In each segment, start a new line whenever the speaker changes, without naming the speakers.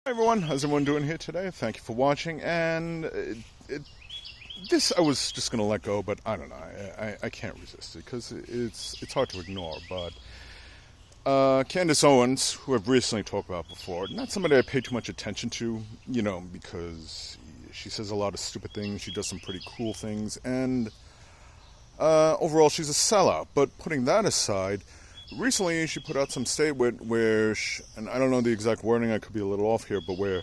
Hi everyone, how's everyone doing here today? Thank you for watching, and this I was just going to let go, but I don't know, I can't resist it, because it's hard to ignore, but Candace Owens, who I've recently talked about before, not somebody I pay too much attention to, because she says a lot of stupid things, she does some pretty cool things, and overall she's a sellout, but putting that aside, recently, she put out some statement where, and I don't know the exact wording, I could be a little off here, but where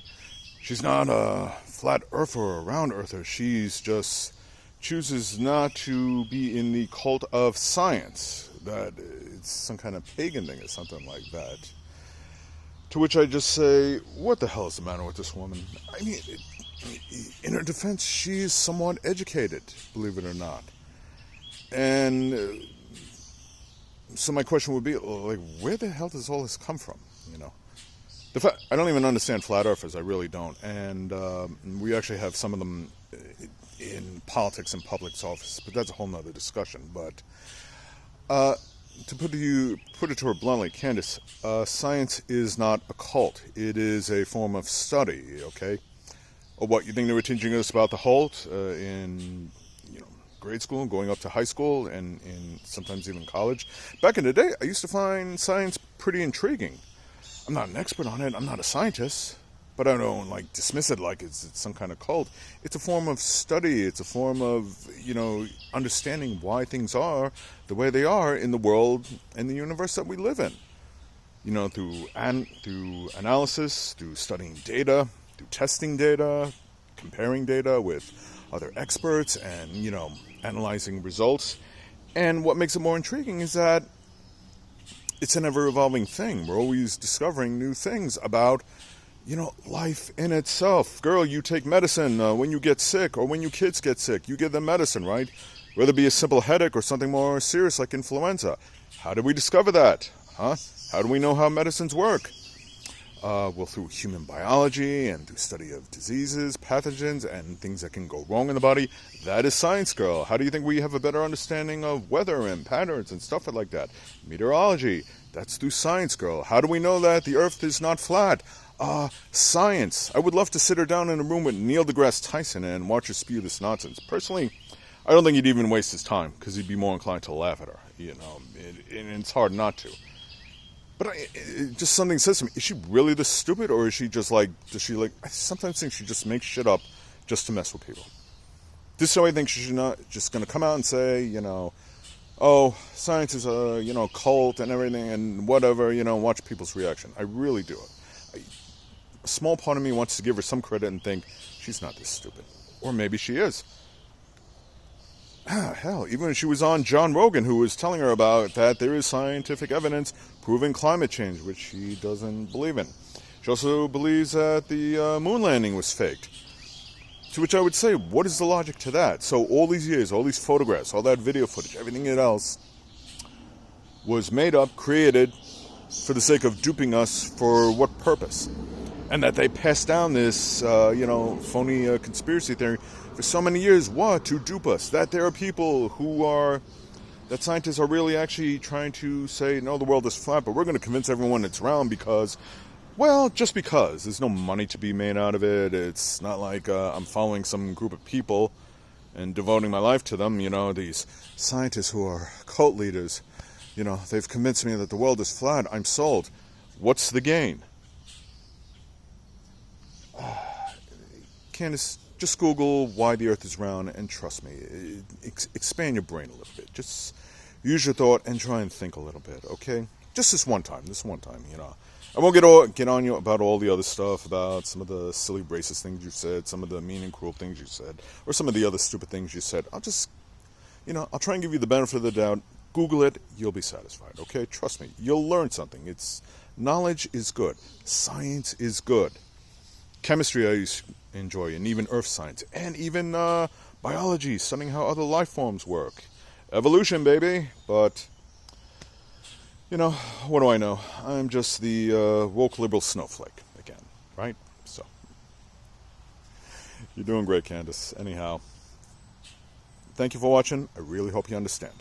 she's not a flat earther or a round earther. She's just chooses not to be in the cult of science. That it's some kind of pagan thing or something like that. To which I just say, what the hell is the matter with this woman? I mean, in her defense, she's somewhat educated, believe it or not. And so my question would be, like, where the hell does all this come from? I don't even understand flat earthers. I really don't. And we actually have some of them in politics and public office, but that's a whole nother discussion. But to put it to her bluntly, Candace, science is not a cult. It is a form of study. Okay. Or what you think they were teaching us about the Holt in grade school, going up to high school, and sometimes even college. Back in the day, I used to find science pretty intriguing. I'm not an expert on it. I'm not a scientist, but I don't dismiss it like it's some kind of cult. It's a form of study. It's a form of understanding why things are the way they are in the world and the universe that we live in. Through analysis, through studying data, through testing data, comparing data with other experts, and analyzing results. And what makes it more intriguing is that it's an ever-evolving thing. We're always discovering new things about life in itself. Girl, you take medicine when you get sick, or when your kids get sick, you give them medicine, right? Whether it be a simple headache or something more serious like influenza. How did we discover that? How do we know how medicines work? Well, through human biology and through study of diseases, pathogens, and things that can go wrong in the body. That is science, girl. How do you think we have a better understanding of weather and patterns and stuff like that? Meteorology. That's through science, girl. How do we know that the earth is not flat? Science. I would love to sit her down in a room with Neil deGrasse Tyson and watch her spew this nonsense. Personally, I don't think he'd even waste his time, because he'd be more inclined to laugh at her. And it's hard not to. But just something says to me, is she really this stupid, or is she just I sometimes think she just makes shit up just to mess with people. This is why I think she's not just going to come out and say, oh, science is a, cult and everything and whatever, watch people's reaction. I really do. A small part of me wants to give her some credit and think she's not this stupid. Or maybe she is. Hell, even when she was on John Rogan, who was telling her about that there is scientific evidence proving climate change, which she doesn't believe in. She also believes that the moon landing was faked. To which I would say, what is the logic to that? So all these years, all these photographs, all that video footage, everything else was made up, created for the sake of duping us for what purpose? And that they passed down this, phony conspiracy theory for so many years. What? To dupe us. That there are people that scientists are really actually trying to say, no, the world is flat, but we're going to convince everyone it's round because, well, just because. There's no money to be made out of it. It's not like I'm following some group of people and devoting my life to them. These scientists who are cult leaders, they've convinced me that the world is flat. I'm sold. What's the gain? Candace, just Google why the earth is round, and trust me, expand your brain a little bit. Just use your thought and try and think a little bit, okay? Just this one time, I won't get on you about all the other stuff, about some of the silly racist things you said, some of the mean and cruel things you said, or some of the other stupid things you said. I'll just, I'll try and give you the benefit of the doubt. Google it, you'll be satisfied, okay? Trust me, you'll learn something. Knowledge is good. Science is good. Chemistry I used to enjoy, and even earth science, and even biology, studying how other life forms work. Evolution, baby. But, what do I know? I'm just the woke liberal snowflake again, right? So, you're doing great, Candace. Anyhow, thank you for watching. I really hope you understand.